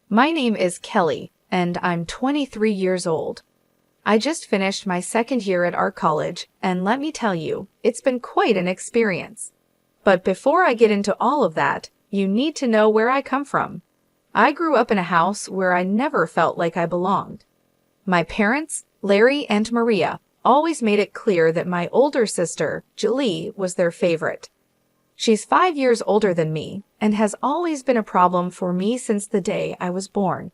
My name is Kelly, and I'm 23 years old. I just finished my second year at art college, and let me tell you, it's been quite an experience. But before I get into all of that, you need to know where I come from. I grew up in a house where I never felt like I belonged. My parents, Larry and Maria, always made it clear that my older sister, Julie, was their favorite. She's 5 years older than me and has always been a problem for me since the day I was born.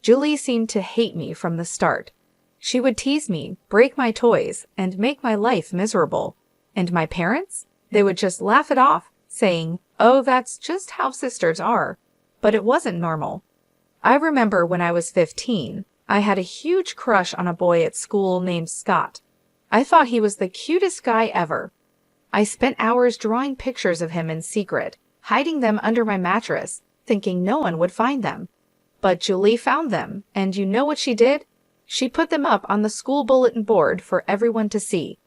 Julie seemed to hate me from the start. She would tease me, break my toys, and make my life miserable. And my parents? They would just laugh it off, saying, "Oh, that's just how sisters are." But it wasn't normal. I remember when I was 15, I had a huge crush on a boy at school named Scott. I thought he was the cutest guy ever. I spent hours drawing pictures of him in secret, hiding them under my mattress, thinking no one would find them. But Julie found them, and you know what she did? She put them up on the school bulletin board for everyone to see.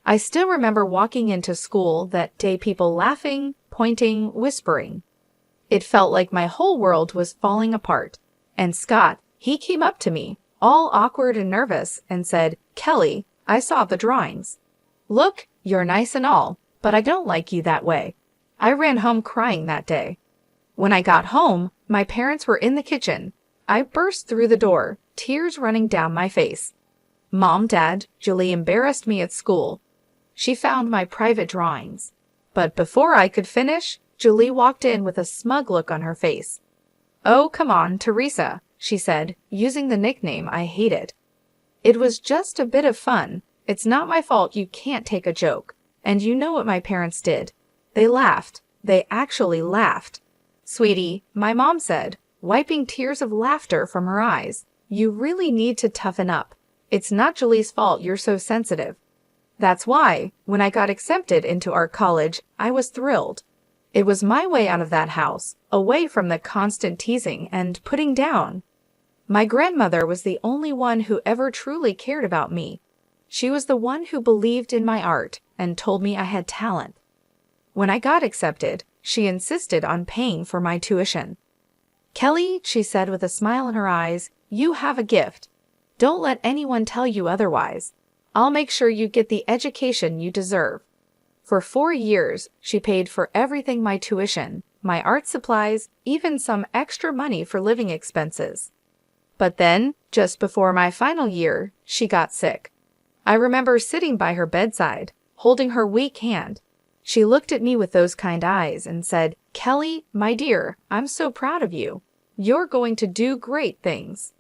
I still remember walking into school that day, people laughing, pointing, whispering. It felt like my whole world was falling apart. And Scott, he came up to me, all awkward and nervous, and said, "Kelly, I saw the drawings. Look, you're nice and all, but I don't like you that way." I ran home crying that day. When I got home, my parents were in the kitchen. I burst through the door, tears running down my face. "Mom, Dad, Julie embarrassed me at school. She found my private drawings." But before I could finish, Julie walked in with a smug look on her face. "Oh, come on, Teresa," she said, using the nickname I hated. "It was just a bit of fun. It's not my fault you can't take a joke." And you know what my parents did? They laughed. They actually laughed. "Sweetie," my mom said, wiping tears of laughter from her eyes, "you really need to toughen up. It's not Julie's fault you're so sensitive." That's why, when I got accepted into art college, I was thrilled. It was my way out of that house, away from the constant teasing and putting down. My grandmother was the only one who ever truly cared about me. She was the one who believed in my art and told me I had talent. When I got accepted, she insisted on paying for my tuition. "Kelly," she said with a smile in her eyes, "you have a gift. Don't let anyone tell you otherwise. I'll make sure you get the education you deserve." For 4 years, she paid for everything: my tuition, my art supplies, even some extra money for living expenses. But then, just before my final year, she got sick. I remember sitting by her bedside, holding her weak hand. She looked at me with those kind eyes and said, "Kelly, my dear, I'm so proud of you. You're going to do great things."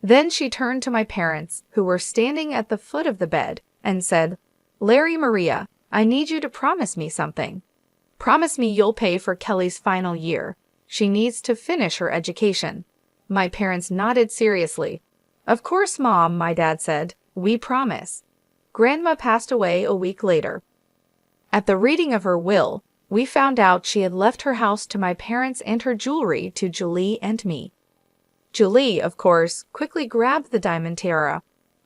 Then she turned to my parents, who were standing at the foot of the bed, and said, "Larry, Maria, I need you to promise me something. Promise me you'll pay for Kelly's final year. She needs to finish her education." My parents nodded seriously. "Of course, Mom," my dad said. "We promise." Grandma passed away a week later. At the reading of her will, we found out she had left her house to my parents and her jewelry to Julie and me. Julie, of course, quickly grabbed the diamond tiara.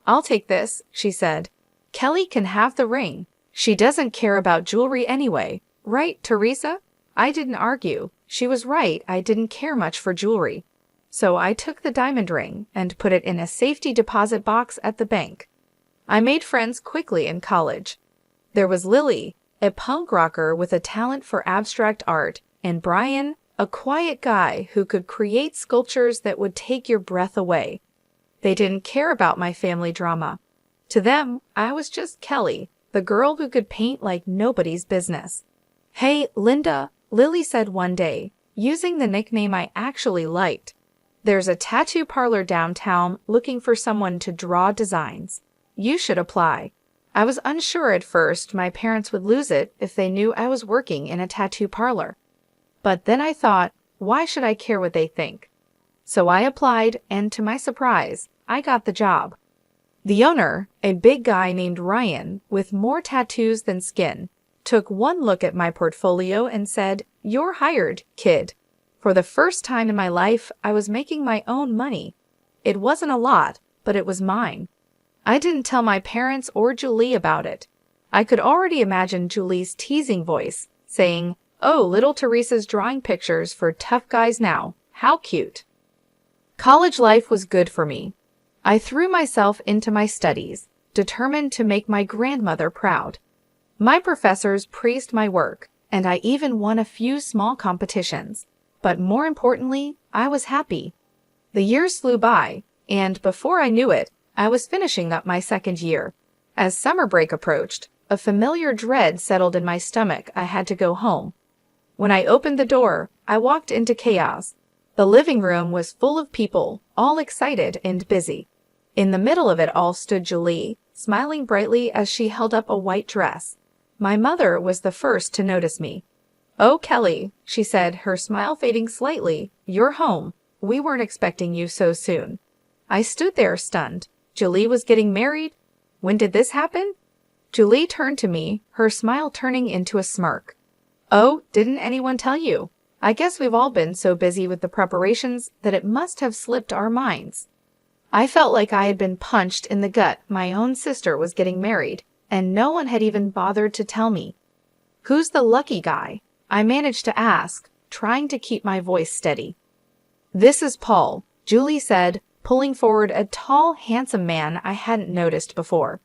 "I'll take this," she said. "Kelly can have the ring. She doesn't care about jewelry anyway. Right, Teresa?" I didn't argue. She was right, I didn't care much for jewelry. So I took the diamond ring and put it in a safety deposit box at the bank. I made friends quickly in college. There was Lily, a punk rocker with a talent for abstract art, and Brian, a quiet guy who could create sculptures that would take your breath away. They didn't care about my family drama. To them, I was just Kelly, the girl who could paint like nobody's business. "Hey, Linda," Lily said one day, using the nickname I actually liked. "There's a tattoo parlor downtown looking for someone to draw designs. You should apply." I was unsure at first my parents would lose it if they knew I was working in a tattoo parlor. But then I thought, why should I care what they think? So I applied, and to my surprise, I got the job. The owner, a big guy named Ryan, with more tattoos than skin, took one look at my portfolio and said, "You're hired, kid." For the first time in my life, I was making my own money. It wasn't a lot, but it was mine. I didn't tell my parents or Julie about it. I could already imagine Julie's teasing voice, saying, "Oh, little Teresa's drawing pictures for tough guys now. How cute." College life was good for me. I threw myself into my studies, determined to make my grandmother proud. My professors praised my work, and I even won a few small competitions. But more importantly, I was happy. The years flew by, and before I knew it, I was finishing up my second year. As summer break approached, a familiar dread settled in my stomach. I had to go home. When I opened the door, I walked into chaos. The living room was full of people, all excited and busy. In the middle of it all stood Julie, smiling brightly as she held up a white dress. My mother was the first to notice me. "Oh, Kelly," she said, her smile fading slightly, "you're home. We weren't expecting you so soon." I stood there stunned. Julie was getting married? When did this happen? Julie turned to me, her smile turning into a smirk. "Oh, didn't anyone tell you? I guess we've all been so busy with the preparations that it must have slipped our minds." I felt like I had been punched in the gut. My own sister was getting married, and no one had even bothered to tell me. "Who's the lucky guy?" I managed to ask, trying to keep my voice steady. "This is Paul," Julie said, pulling forward a tall, handsome man I hadn't noticed before.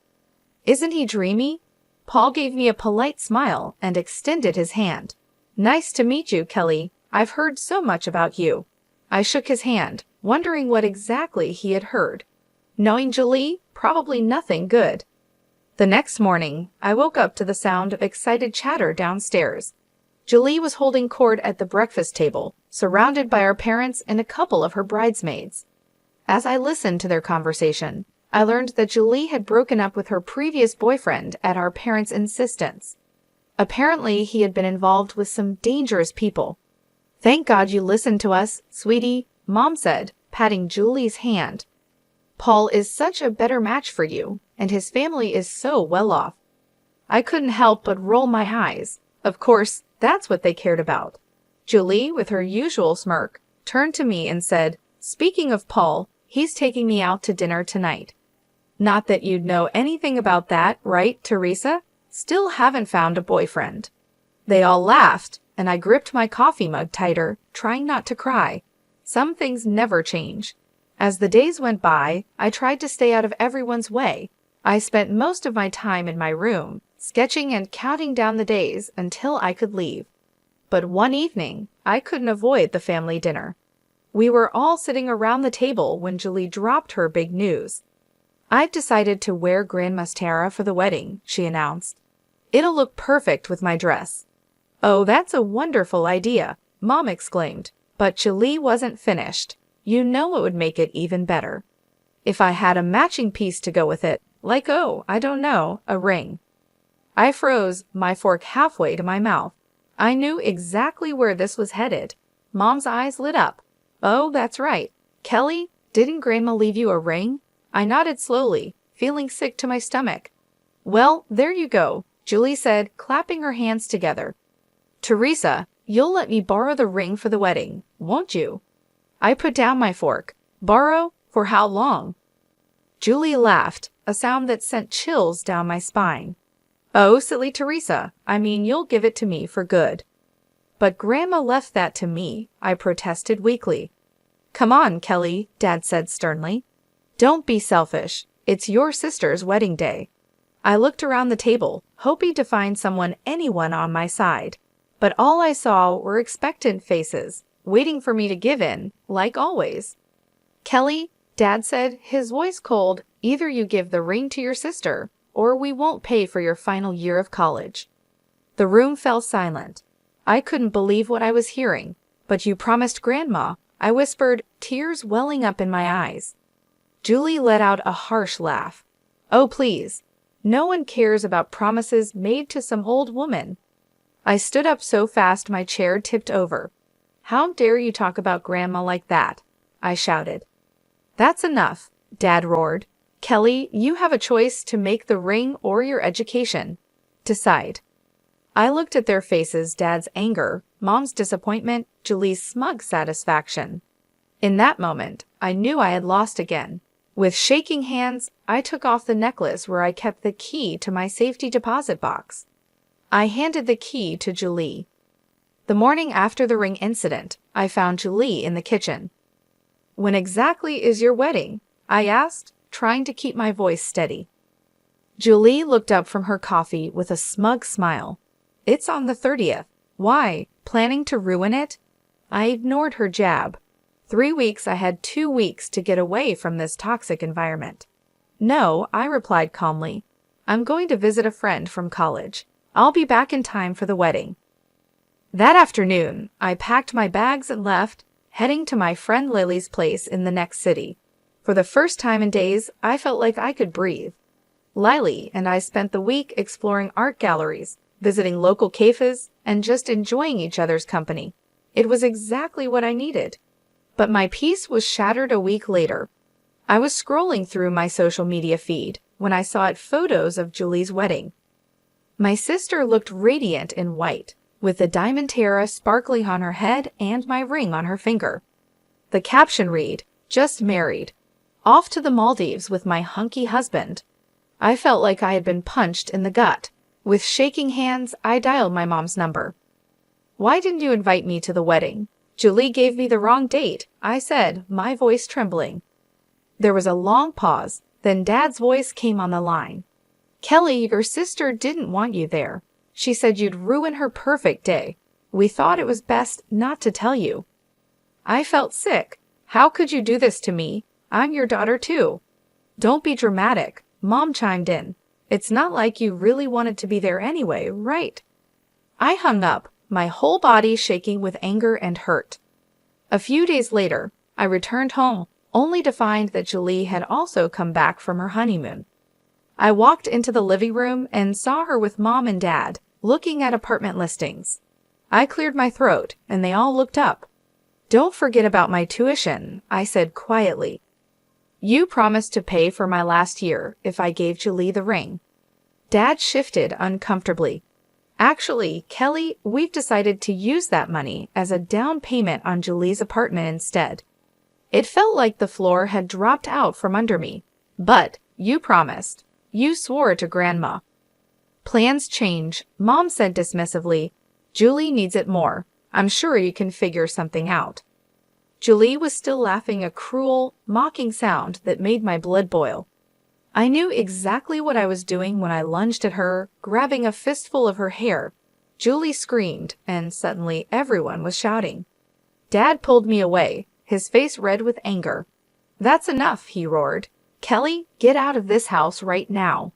"Isn't he dreamy?" Paul gave me a polite smile and extended his hand. "Nice to meet you, Kelly. I've heard so much about you." I shook his hand, wondering what exactly he had heard. Knowing Julie, probably nothing good. The next morning, I woke up to the sound of excited chatter downstairs. Julie was holding court at the breakfast table, surrounded by our parents and a couple of her bridesmaids. As I listened to their conversation, I learned that Julie had broken up with her previous boyfriend at our parents' insistence. Apparently, he had been involved with some dangerous people. "Thank God you listened to us, sweetie," Mom said, patting Julie's hand. "Paul is such a better match for you, and his family is so well off." I couldn't help but roll my eyes. Of course, that's what they cared about. Julie, with her usual smirk, turned to me and said, "Speaking of Paul, he's taking me out to dinner tonight." Not that you'd know anything about that, right, Teresa? Still haven't found a boyfriend. They all laughed, and I gripped my coffee mug tighter, trying not to cry. Some things never change. As the days went by, I tried to stay out of everyone's way. I spent most of my time in my room, sketching and counting down the days until I could leave. But one evening, I couldn't avoid the family dinner. We were all sitting around the table when Julie dropped her big news. "I've decided to wear grandma's tiara for the wedding," she announced. "It'll look perfect with my dress." "Oh, that's a wonderful idea," Mom exclaimed. But Julie wasn't finished. "You know what would make it even better? If I had a matching piece to go with it, like, I don't know, a ring." I froze, my fork halfway to my mouth. I knew exactly where this was headed. Mom's eyes lit up. "Oh, that's right. Kelly, didn't Grandma leave you a ring?" I nodded slowly, feeling sick to my stomach. "Well, there you go," Julie said, clapping her hands together. "Teresa, you'll let me borrow the ring for the wedding, won't you?" I put down my fork. "Borrow? For how long?" Julie laughed, a sound that sent chills down my spine. "Oh, silly Teresa, I mean you'll give it to me for good." "But Grandma left that to me," I protested weakly. "Come on, Kelly," Dad said sternly. "Don't be selfish. It's your sister's wedding day." I looked around the table, hoping to find anyone on my side. But all I saw were expectant faces, waiting for me to give in, like always. "Kelly," Dad said, his voice cold, "either you give the ring to your sister, or we won't pay for your final year of college." The room fell silent. I couldn't believe what I was hearing. "But you promised Grandma," I whispered, tears welling up in my eyes. Julie let out a harsh laugh. "Oh, please. No one cares about promises made to some old woman." I stood up so fast my chair tipped over. "How dare you talk about Grandma like that?" I shouted. "That's enough," Dad roared. "Kelly, you have a choice to make the ring or your education. Decide." I looked at their faces, Dad's anger, Mom's disappointment, Julie's smug satisfaction. In that moment, I knew I had lost again. With shaking hands, I took off the necklace where I kept the key to my safety deposit box. I handed the key to Julie. The morning after the ring incident, I found Julie in the kitchen. When exactly is your wedding? I asked, trying to keep my voice steady. Julie looked up from her coffee with a smug smile. It's on the 30th. Why? Planning to ruin it? I ignored her jab. 3 weeks. I had 2 weeks to get away from this toxic environment. No, I replied calmly. I'm going to visit a friend from college. I'll be back in time for the wedding. That afternoon, I packed my bags and left, heading to my friend Lily's place in the next city. For the first time in days, I felt like I could breathe. Lily and I spent the week exploring art galleries, visiting local cafes, and just enjoying each other's company. It was exactly what I needed. But my peace was shattered a week later. I was scrolling through my social media feed when I saw photos of Julie's wedding. My sister looked radiant in white, with the diamond tiara sparkling on her head and my ring on her finger. The caption read, "Just married. Off to the Maldives with my hunky husband." I felt like I had been punched in the gut. With shaking hands, I dialed my mom's number. "Why didn't you invite me to the wedding?" "Julie gave me the wrong date," I said, my voice trembling. There was a long pause, then Dad's voice came on the line. "Kelly, your sister didn't want you there. She said you'd ruin her perfect day. We thought it was best not to tell you." I felt sick. "How could you do this to me? I'm your daughter too." "Don't be dramatic," Mom chimed in. "It's not like you really wanted to be there anyway, right?" I hung up, my whole body shaking with anger and hurt. A few days later, I returned home, only to find that Julie had also come back from her honeymoon. I walked into the living room and saw her with Mom and Dad, looking at apartment listings. I cleared my throat, and they all looked up. "Don't forget about my tuition," I said quietly. "You promised to pay for my last year if I gave Julie the ring." Dad shifted uncomfortably. "Actually, Kelly, we've decided to use that money as a down payment on Julie's apartment instead." It felt like the floor had dropped out from under me. "But you promised. You swore to Grandma." "Plans change," Mom said dismissively. "Julie needs it more. I'm sure you can figure something out." Julie was still laughing, a cruel, mocking sound that made my blood boil. I knew exactly what I was doing when I lunged at her, grabbing a fistful of her hair. Julie screamed, and suddenly everyone was shouting. Dad pulled me away, his face red with anger. "That's enough," he roared. "Kelly, get out of this house right now."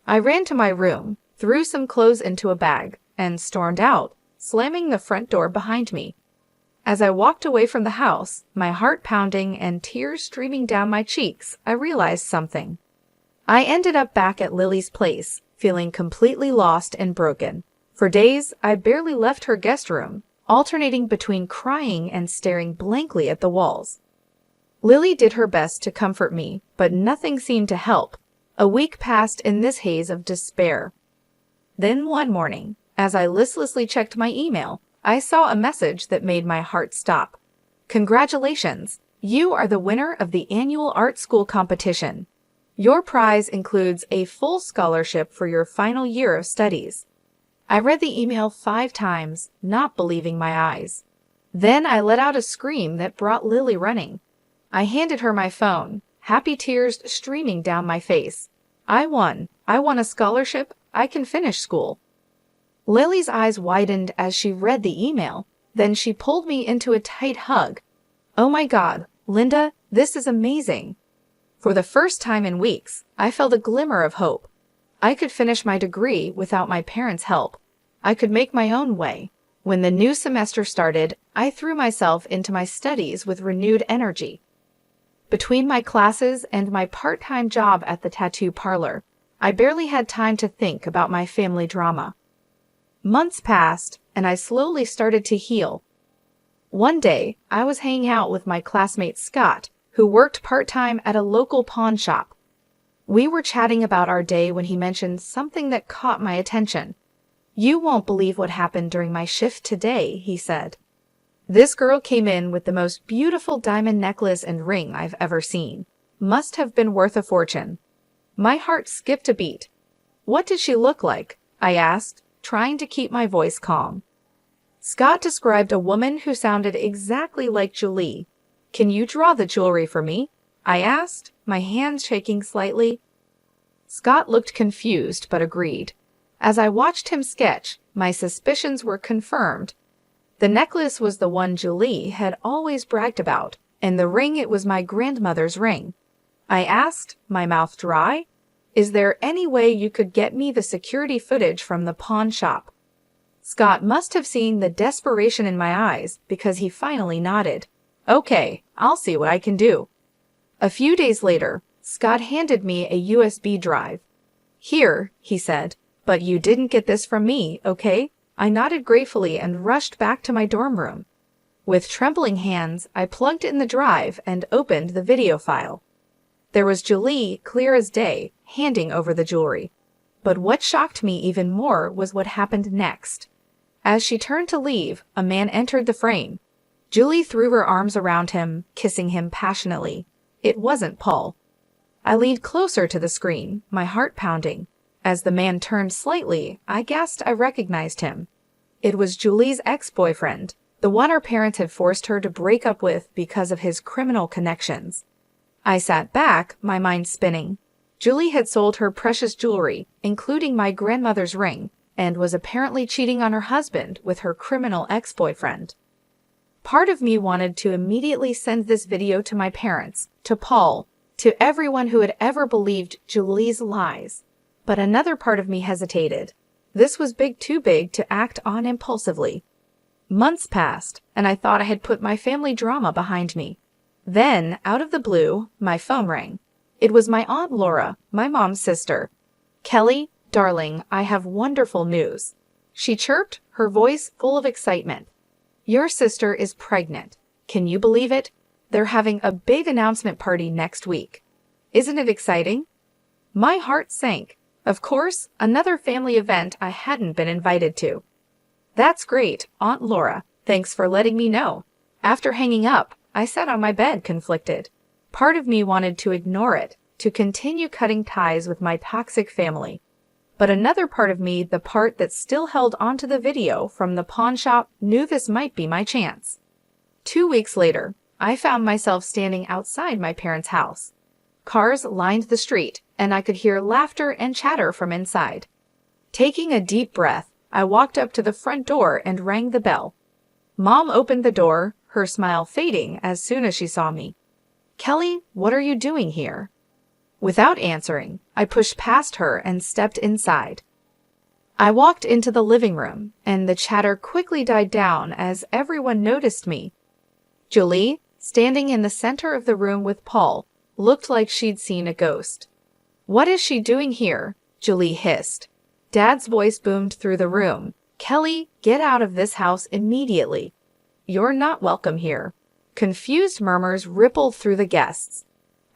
I ran to my room, threw some clothes into a bag, and stormed out, slamming the front door behind me. As I walked away from the house, my heart pounding and tears streaming down my cheeks, I realized something. I ended up back at Lily's place, feeling completely lost and broken. For days, I barely left her guest room, alternating between crying and staring blankly at the walls. Lily did her best to comfort me, but nothing seemed to help. A week passed in this haze of despair. Then one morning, as I listlessly checked my email, I saw a message that made my heart stop. "Congratulations! You are the winner of the annual art school competition. Your prize includes a full scholarship for your final year of studies." I read the email 5 times, not believing my eyes. Then I let out a scream that brought Lily running. I handed her my phone, happy tears streaming down my face. "I won. I won a scholarship. I can finish school." Lily's eyes widened as she read the email. Then she pulled me into a tight hug. "Oh my God, Linda, this is amazing." For the first time in weeks, I felt a glimmer of hope. I could finish my degree without my parents' help. I could make my own way. When the new semester started, I threw myself into my studies with renewed energy. Between my classes and my part-time job at the tattoo parlor, I barely had time to think about my family drama. Months passed, and I slowly started to heal. One day, I was hanging out with my classmate Scott, who worked part-time at a local pawn shop. We were chatting about our day when he mentioned something that caught my attention. "You won't believe what happened during my shift today," he said. "This girl came in with the most beautiful diamond necklace and ring I've ever seen. Must have been worth a fortune." My heart skipped a beat. "What did she look like?" I asked, trying to keep my voice calm. Scott described a woman who sounded exactly like Julie. Can you draw the jewelry for me? I asked, my hands shaking slightly. Scott looked confused but agreed. As I watched him sketch, my suspicions were confirmed. The necklace was the one Julie had always bragged about, and the ring, it was my grandmother's ring. I asked, my mouth dry, "Is there any way you could get me the security footage from the pawn shop?" Scott must have seen the desperation in my eyes because he finally nodded. "Okay, I'll see what I can do." A few days later, Scott handed me a USB drive. "Here," he said, "but you didn't get this from me, okay?" I nodded gratefully and rushed back to my dorm room. With trembling hands, I plugged in the drive and opened the video file. There was Julie, clear as day, handing over the jewelry. But what shocked me even more was what happened next. As she turned to leave, a man entered the frame. Julie threw her arms around him, kissing him passionately. It wasn't Paul. I leaned closer to the screen, my heart pounding. As the man turned slightly, I guessed I recognized him. It was Julie's ex-boyfriend, the one her parents had forced her to break up with because of his criminal connections. I sat back, my mind spinning. Julie had sold her precious jewelry, including my grandmother's ring, and was apparently cheating on her husband with her criminal ex-boyfriend. Part of me wanted to immediately send this video to my parents, to Paul, to everyone who had ever believed Julie's lies. But another part of me hesitated. This was too big to act on impulsively. Months passed, and I thought I had put my family drama behind me. Then, out of the blue, my phone rang. It was my Aunt Laura, my mom's sister. "Kelly, darling, I have wonderful news," she chirped, her voice full of excitement. "Your sister is pregnant. Can you believe it? They're having a big announcement party next week. Isn't it exciting?" My heart sank. Of course, another family event I hadn't been invited to. "That's great, Aunt Laura. Thanks for letting me know." After hanging up, I sat on my bed conflicted. Part of me wanted to ignore it, to continue cutting ties with my toxic family. But another part of me, the part that still held onto the video from the pawn shop, knew this might be my chance. 2 weeks later, I found myself standing outside my parents' house. Cars lined the street, and I could hear laughter and chatter from inside. Taking a deep breath, I walked up to the front door and rang the bell. Mom opened the door, her smile fading as soon as she saw me. "Kelly, what are you doing here?" Without answering, I pushed past her and stepped inside. I walked into the living room, and the chatter quickly died down as everyone noticed me. Julie, standing in the center of the room with Paul, looked like she'd seen a ghost. "What is she doing here?" Julie hissed. Dad's voice boomed through the room. "Kelly, get out of this house immediately. You're not welcome here." Confused murmurs rippled through the guests.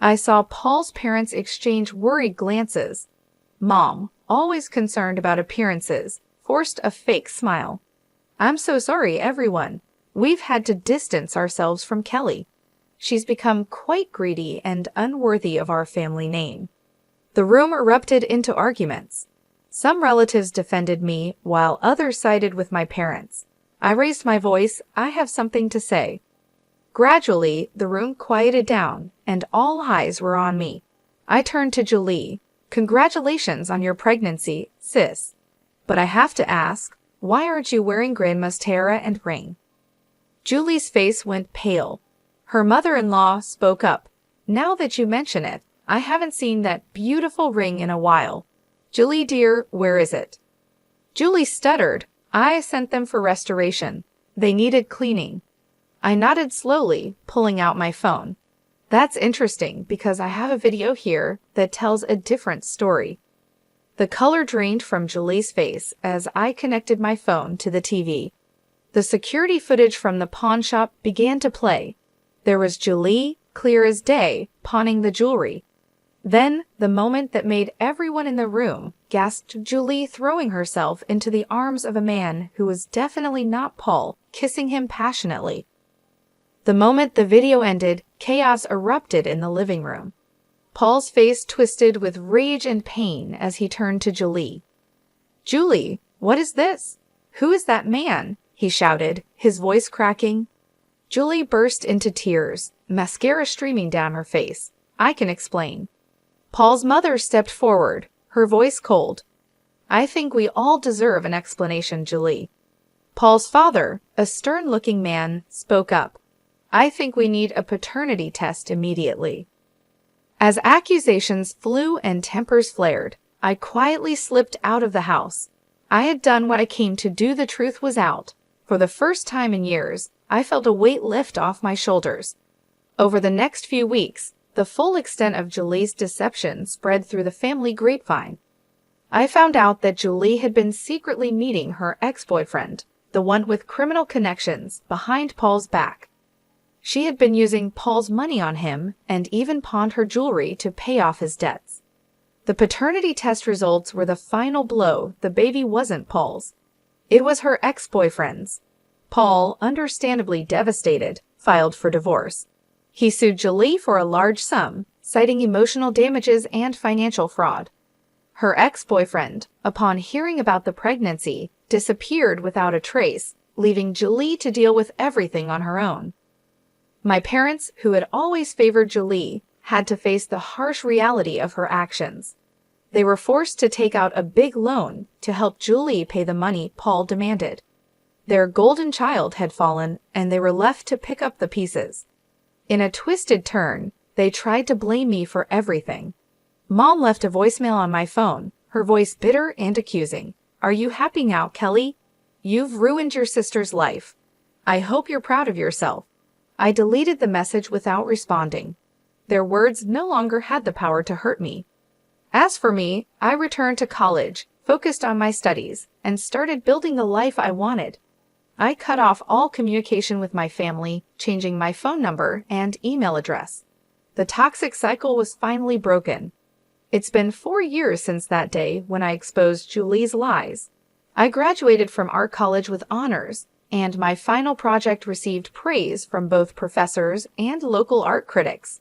I saw Paul's parents exchange worried glances. Mom, always concerned about appearances, forced a fake smile. "I'm so sorry, everyone. We've had to distance ourselves from Kelly. She's become quite greedy and unworthy of our family name." The room erupted into arguments. Some relatives defended me, while others sided with my parents. I raised my voice. "I have something to say." Gradually, the room quieted down, and all eyes were on me. I turned to Julie. "Congratulations on your pregnancy, sis. But I have to ask, why aren't you wearing Grandma's tiara and ring?" Julie's face went pale. Her mother-in-law spoke up. "Now that you mention it, I haven't seen that beautiful ring in a while. Julie dear, where is it?" Julie stuttered. "I sent them for restoration. They needed cleaning." I nodded slowly, pulling out my phone. "That's interesting because I have a video here that tells a different story." The color drained from Julie's face as I connected my phone to the TV. The security footage from the pawn shop began to play. There was Julie, clear as day, pawning the jewelry. Then, the moment that made everyone in the room, gasped Julie throwing herself into the arms of a man who was definitely not Paul, kissing him passionately. The moment the video ended, chaos erupted in the living room. Paul's face twisted with rage and pain as he turned to Julie. "Julie, what is this? Who is that man?" he shouted, his voice cracking. Julie burst into tears. mascara streaming down her face. I can explain. Paul's mother stepped forward, her voice cold. I think we all deserve an explanation, Julie. Paul's father, a stern-looking man, spoke up. I think we need a paternity test immediately. As accusations flew and tempers flared, I quietly slipped out of the house. I had done what I came to do. The truth was out. For the first time in years, I felt a weight lift off my shoulders. Over the next few weeks, the full extent of Julie's deception spread through the family grapevine. I found out that Julie had been secretly meeting her ex-boyfriend, the one with criminal connections, behind Paul's back. She had been using Paul's money on him and even pawned her jewelry to pay off his debts. The paternity test results were the final blow. The baby wasn't Paul's. It was her ex-boyfriend's. Paul, understandably devastated, filed for divorce. He sued Julie for a large sum, citing emotional damages and financial fraud. Her ex-boyfriend, upon hearing about the pregnancy, disappeared without a trace, leaving Julie to deal with everything on her own. My parents, who had always favored Julie, had to face the harsh reality of her actions. They were forced to take out a big loan to help Julie pay the money Paul demanded. Their golden child had fallen, and they were left to pick up the pieces. In a twisted turn, they tried to blame me for everything. Mom left a voicemail on my phone, her voice bitter and accusing. Are you happy now, Kelly? You've ruined your sister's life. I hope you're proud of yourself. I deleted the message without responding. Their words no longer had the power to hurt me. As for me, I returned to college, focused on my studies, and started building the life I wanted. I cut off all communication with my family, changing my phone number and email address. The toxic cycle was finally broken. It's been 4 years since that day when I exposed Julie's lies. I graduated from art college with honors, and my final project received praise from both professors and local art critics.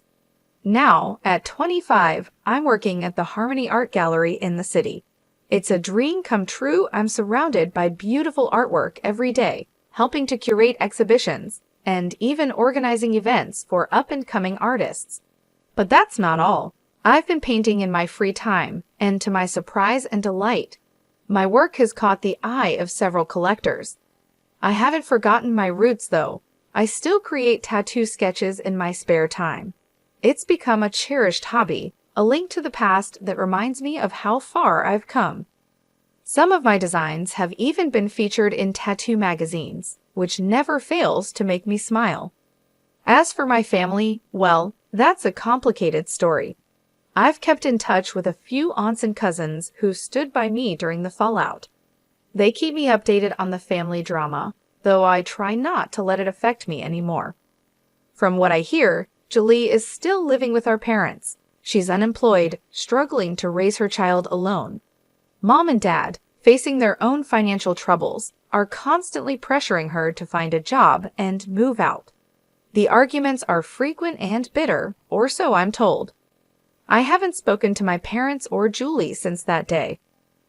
Now, at 25, I'm working at the Harmony Art Gallery in the city. It's a dream come true. I'm surrounded by beautiful artwork every day, helping to curate exhibitions, and even organizing events for up-and-coming artists. But that's not all. I've been painting in my free time, and to my surprise and delight, my work has caught the eye of several collectors. I haven't forgotten my roots, though. I still create tattoo sketches in my spare time. It's become a cherished hobby, a link to the past that reminds me of how far I've come. Some of my designs have even been featured in tattoo magazines, which never fails to make me smile. As for my family, well, that's a complicated story. I've kept in touch with a few aunts and cousins who stood by me during the fallout. They keep me updated on the family drama, though I try not to let it affect me anymore. From what I hear, Julie is still living with our parents. She's unemployed, struggling to raise her child alone. Mom and Dad, facing their own financial troubles, are constantly pressuring her to find a job and move out. The arguments are frequent and bitter, or so I'm told. I haven't spoken to my parents or Julie since that day.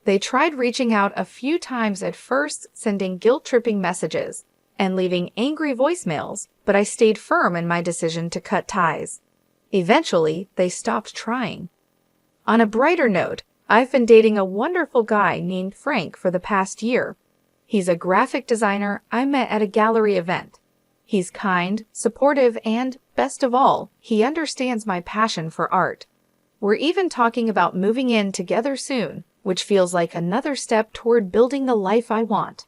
They tried reaching out a few times at first, sending guilt-tripping messages and leaving angry voicemails, but I stayed firm in my decision to cut ties. Eventually, they stopped trying. On a brighter note, I've been dating a wonderful guy named Frank for the past year. He's a graphic designer I met at a gallery event. He's kind, supportive, and, best of all, he understands my passion for art. We're even talking about moving in together soon, which feels like another step toward building the life I want.